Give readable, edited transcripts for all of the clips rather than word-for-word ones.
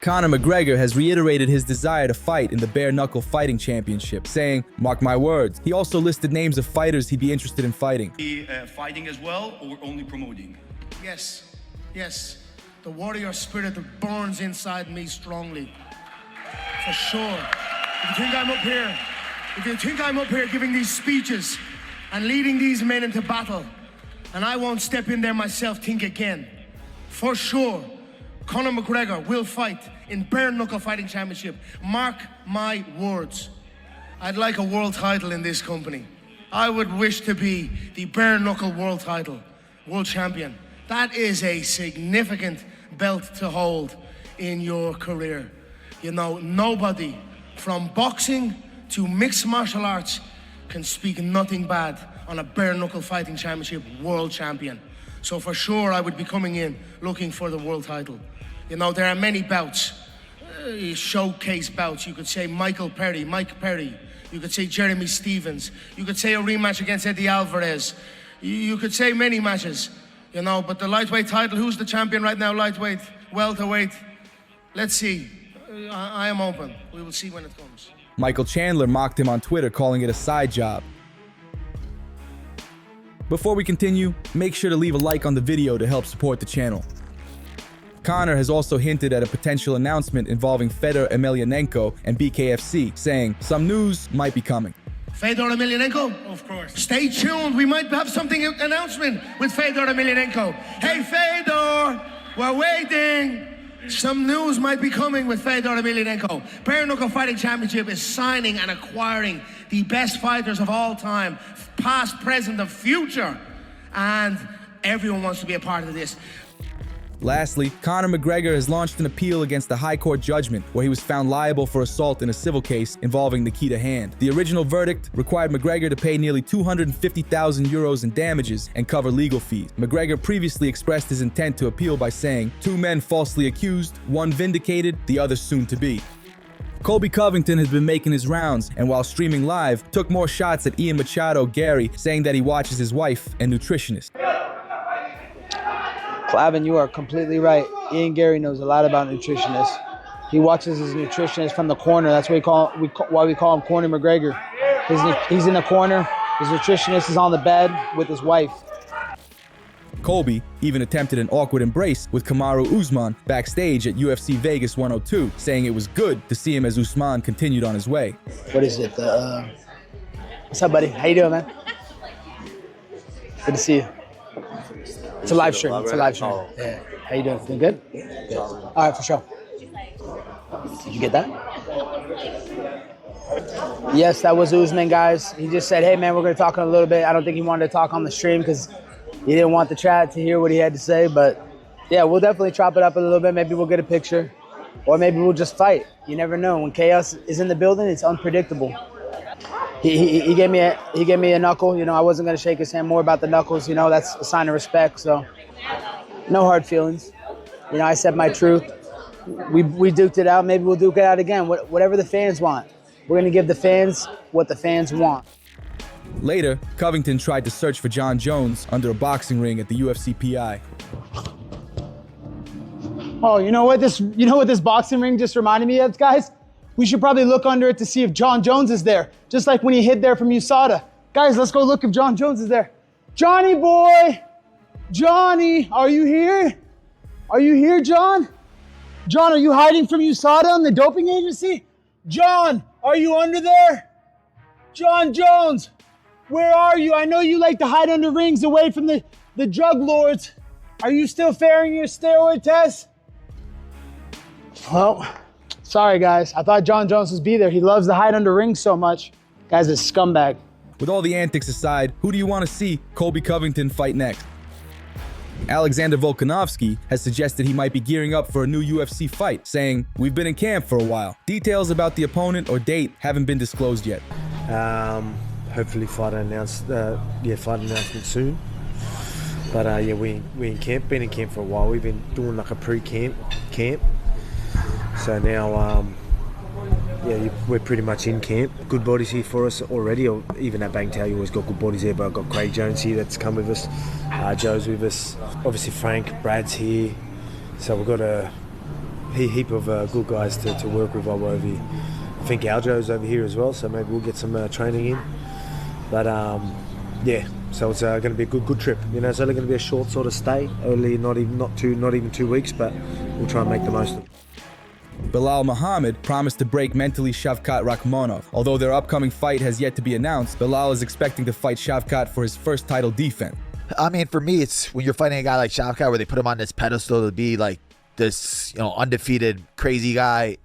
Conor McGregor has reiterated his desire to fight in the bare knuckle fighting championship, saying, "Mark my words." He also listed names of fighters he'd be interested in fighting. Fighting as well, or only promoting? Yes, yes. The warrior spirit that burns inside me strongly. For sure. If you think I'm up here giving these speeches and leading these men into battle, and I won't step in there myself, think again. For sure, Conor McGregor will fight in bare knuckle fighting championship. Mark my words. I'd like a world title in this company. I would wish to be the bare knuckle world champion. That is a significant belt to hold in your career. You know, nobody from boxing to mixed martial arts can speak nothing bad on a bare knuckle fighting championship world champion. So for sure I would be coming in looking for the world title. You know, there are many bouts, showcase bouts. You could say Mike Perry. You could say Jeremy Stevens. You could say a rematch against Eddie Alvarez. You could say many matches, you know, but the lightweight title, who's the champion right now? Lightweight, welterweight. Let's see. I am open. We will see when it comes. Michael Chandler mocked him on Twitter, calling it a side job. Before we continue, make sure to leave a like on the video to help support the channel. Conor has also hinted at a potential announcement involving Fedor Emelianenko and BKFC, saying some news might be coming. Fedor Emelianenko? Of course. Stay tuned. We might have something, announcement with Fedor Emelianenko. Hey, Fedor, we're waiting. Some news might be coming with Fedor Emelianenko. Bare Knuckle Fighting Championship is signing and acquiring the best fighters of all time, past, present, and future. And everyone wants to be a part of this. Lastly, Conor McGregor has launched an appeal against the High Court judgment where he was found liable for assault in a civil case involving Nikita Hand. The original verdict required McGregor to pay nearly 250,000 euros in damages and cover legal fees. McGregor previously expressed his intent to appeal by saying, "Two men falsely accused, one vindicated, the other soon to be." Colby Covington has been making his rounds, and while streaming live, took more shots at Ian Garry, saying that he watches his wife and nutritionist. Clavin, you are completely right. Ian Garry knows a lot about nutritionists. He watches his nutritionist from the corner. That's why we call him Conor McGregor. He's in the corner. His nutritionist is on the bed with his wife. Colby even attempted an awkward embrace with Kamaru Usman backstage at UFC Vegas 102, saying it was good to see him as Usman continued on his way. What is it? What's up, buddy? How you doing, man? Good to see you. It's a live stream. It's a live stream. Yeah. How you doing? Doing good? Yeah. All right, for sure. Did you get that? Yes, that was Usman, guys. He just said, "Hey, man, we're going to talk in a little bit." I don't think he wanted to talk on the stream because he didn't want the chat to hear what he had to say. But yeah, we'll definitely chop it up a little bit. Maybe we'll get a picture, or maybe we'll just fight. You never know. When chaos is in the building, it's unpredictable. He gave me a knuckle. You know, I wasn't gonna shake his hand. More about the knuckles. You know, that's a sign of respect. So, no hard feelings. You know, I said my truth. We duked it out. Maybe we'll duke it out again. Whatever the fans want. We're gonna give the fans what the fans want. Later, Covington tried to search for Jon Jones under a boxing ring at the UFC PI. Oh, you know what this boxing ring just reminded me of, guys? We should probably look under it to see if Jon Jones is there, just like when he hid there from USADA. Guys, let's go look if Jon Jones is there. Johnny boy! Johnny, are you here? Are you here, John? John, are you hiding from USADA and the doping agency? John, are you under there? Jon Jones, where are you? I know you like to hide under rings away from the drug lords. Are you still failing your steroid test? Well, sorry, guys. I thought Jon Jones would be there. He loves to hide under rings so much. Guy's a scumbag. With all the antics aside, who do you want to see Colby Covington fight next? Alexander Volkanovski has suggested he might be gearing up for a new UFC fight, saying, "We've been in camp for a while. Details about the opponent or date haven't been disclosed yet." Hopefully fight announcement soon. But yeah, we in camp. Been in camp for a while. We've been doing like a pre-camp camp. So now, yeah, we're pretty much in camp. Good bodies here for us already. Or even at Bangtao, you always got good bodies there. But I've got Craig Jones here that's come with us. Joe's with us. Obviously Frank, Brad's here. So we've got a heap of good guys to work with over here. I think Aljo's over here as well, so maybe we'll get some training in. But yeah, so it's going to be a good trip. You know, it's only going to be a short sort of stay, only not even 2 weeks, but we'll try and make the most of it. Belal Muhammad promised to break mentally Shavkat Rakhmonov. Although their upcoming fight has yet to be announced, Belal is expecting to fight Shavkat for his first title defense. I mean, for me, it's when you're fighting a guy like Shavkat, where they put him on this pedestal to be like this, undefeated, crazy guy.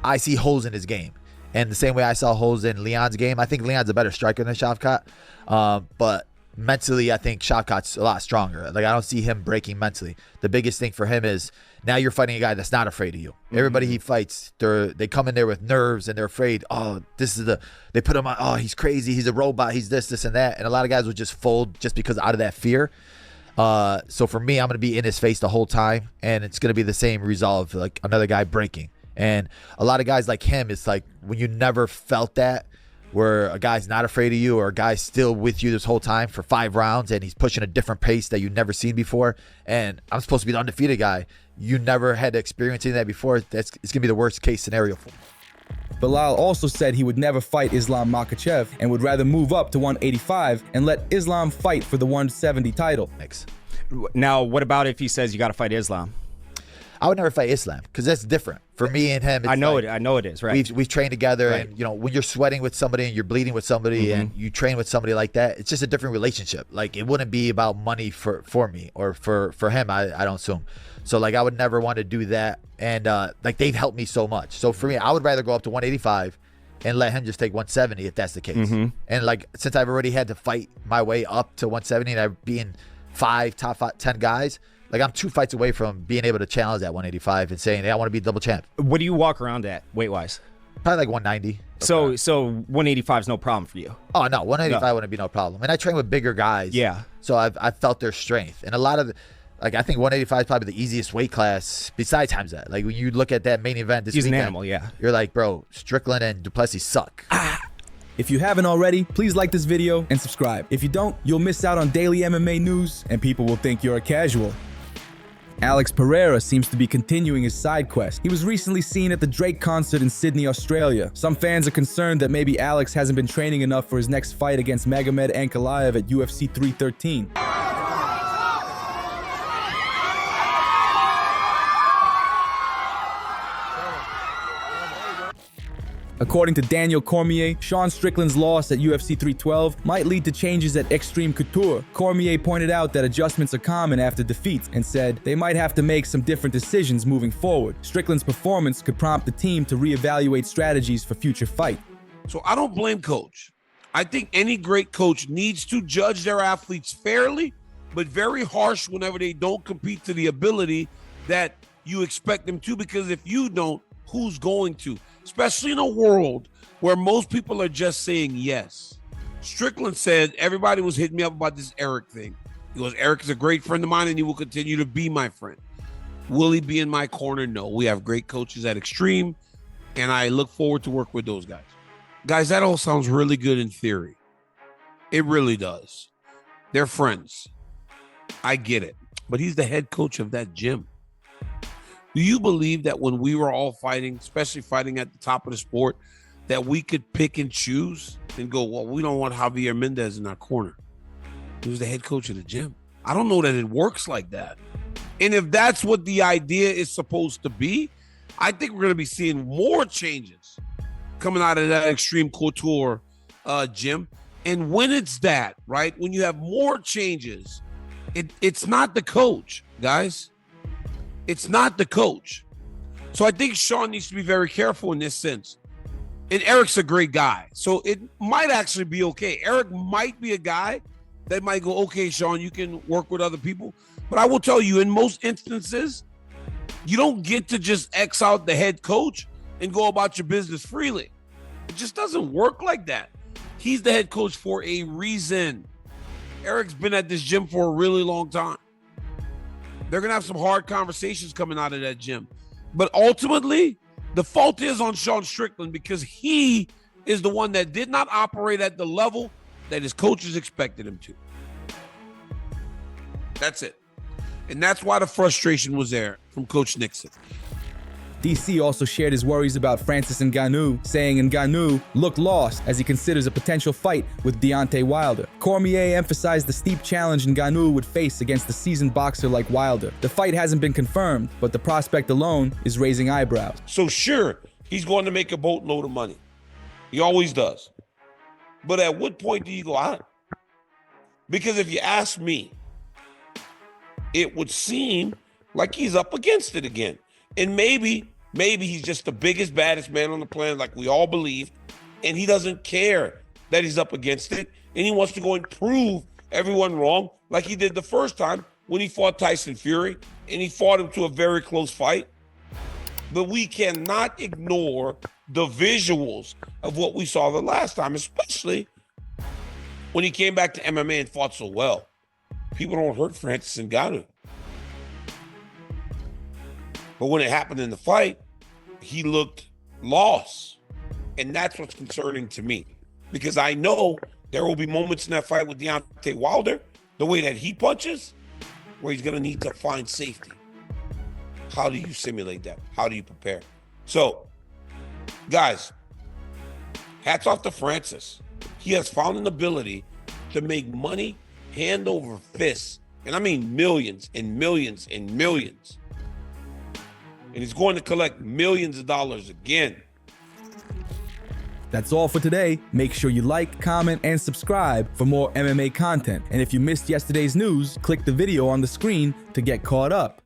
I see holes in his game. And the same way I saw holes in Leon's game, I think Leon's a better striker than Shavkat. But mentally, I think Shavkat's a lot stronger. Like, I don't see him breaking mentally. The biggest thing for him is now you're fighting a guy that's not afraid of you. Everybody he fights, they come in there with nerves and they're afraid. Oh, they put him on. Oh, he's crazy. He's a robot. He's this and that. And a lot of guys will just fold just because out of that fear. So for me, I'm going to be in his face the whole time. And it's going to be the same result of like another guy breaking. And a lot of guys like him, it's like when you never felt that, where a guy's not afraid of you or a guy's still with you this whole time for 5 rounds and he's pushing a different pace that you've never seen before. And I'm supposed to be the undefeated guy. You never had experience in that before. It's going to be the worst case scenario for me. Belal also said he would never fight Islam Makhachev and would rather move up to 185 and let Islam fight for the 170 title. Thanks. Now, what about if he says you got to fight Islam? I would never fight Islam because that's different for me and him. It's I know like, it. I know it is, right? We've trained together, Right. and when you're sweating with somebody and you're bleeding with somebody and you train with somebody like that, it's just a different relationship. Like, it wouldn't be about money for me or for him. I don't assume. So like, I would never want to do that. And like, they've helped me so much. So for me, I would rather go up to 185 and let him just take 170 if that's the case. And like, since I've already had to fight my way up to 170 and I've been 5 top 10 guys. Like, I'm 2 fights away from being able to challenge that 185 and saying, hey, I want to be double champ. What do you walk around at weight-wise? Probably like 190. So 185 is no problem for you. Oh, no, 185 wouldn't be no problem. And I train with bigger guys. Yeah. So I've felt their strength. And a lot of, I think 185 is probably the easiest weight class besides Hamzat. Like, when you look at that main event this He's weekend, an animal, yeah. You're like, bro, Strickland and Duplessis suck. If you haven't already, please like this video and subscribe. If you don't, you'll miss out on daily MMA news and people will think you're a casual. Alex Pereira seems to be continuing his side quest. He was recently seen at the Drake concert in Sydney, Australia. Some fans are concerned that maybe Alex hasn't been training enough for his next fight against Magomed Ankalaev at UFC 313. According to Daniel Cormier, Sean Strickland's loss at UFC 312 might lead to changes at Extreme Couture. Cormier pointed out that adjustments are common after defeats and said they might have to make some different decisions moving forward. Strickland's performance could prompt the team to reevaluate strategies for future fight. So I don't blame coach. I think any great coach needs to judge their athletes fairly, but very harsh whenever they don't compete to the ability that you expect them to, because if you don't, who's going to? Especially in a world where most people are just saying yes. Strickland said everybody was hitting me up about this Eric thing. He goes, Eric is a great friend of mine and he will continue to be my friend. Will he be in my corner? No. We have great coaches at Extreme and I look forward to work with those guys. Guys, that all sounds really good in theory. It really does. They're friends. I get it. But he's the head coach of that gym. Do you believe that when we were all fighting, especially fighting at the top of the sport, that we could pick and choose and go, well, we don't want Javier Mendez in our corner? He was the head coach of the gym. I don't know that it works like that. And if that's what the idea is supposed to be, I think we're going to be seeing more changes coming out of that Extreme Couture gym. And when it's that, right, when you have more changes, it's not the coach, guys. It's not the coach. So I think Sean needs to be very careful in this sense. And Eric's a great guy. So it might actually be okay. Eric might be a guy that might go, okay, Sean, you can work with other people. But I will tell you, in most instances, you don't get to just X out the head coach and go about your business freely. It just doesn't work like that. He's the head coach for a reason. Eric's been at this gym for a really long time. They're going to have some hard conversations coming out of that gym. But ultimately, the fault is on Sean Strickland because he is the one that did not operate at the level that his coaches expected him to. That's it. And that's why the frustration was there from Coach Nixon. DC also shared his worries about Francis Ngannou, saying Ngannou looked lost as he considers a potential fight with Deontay Wilder. Cormier emphasized the steep challenge Ngannou would face against a seasoned boxer like Wilder. The fight hasn't been confirmed, but the prospect alone is raising eyebrows. So sure, he's going to make a boatload of money. He always does. But at what point do you go out? Because if you ask me, it would seem like he's up against it again. And maybe he's just the biggest, baddest man on the planet like we all believe, and he doesn't care that he's up against it, and he wants to go and prove everyone wrong like he did the first time when he fought Tyson Fury, and he fought him to a very close fight. But we cannot ignore the visuals of what we saw the last time, especially when he came back to MMA and fought so well. People don't hurt Francis Ngannou. But when it happened in the fight, he looked lost. And that's what's concerning to me. Because I know there will be moments in that fight with Deontay Wilder, the way that he punches, where he's going to need to find safety. How do you simulate that? How do you prepare? So, guys, hats off to Francis. He has found an ability to make money hand over fist. And I mean millions and millions and millions. And he's going to collect millions of dollars again. That's all for today. Make sure you like, comment, and subscribe for more MMA content. And if you missed yesterday's news, click the video on the screen to get caught up.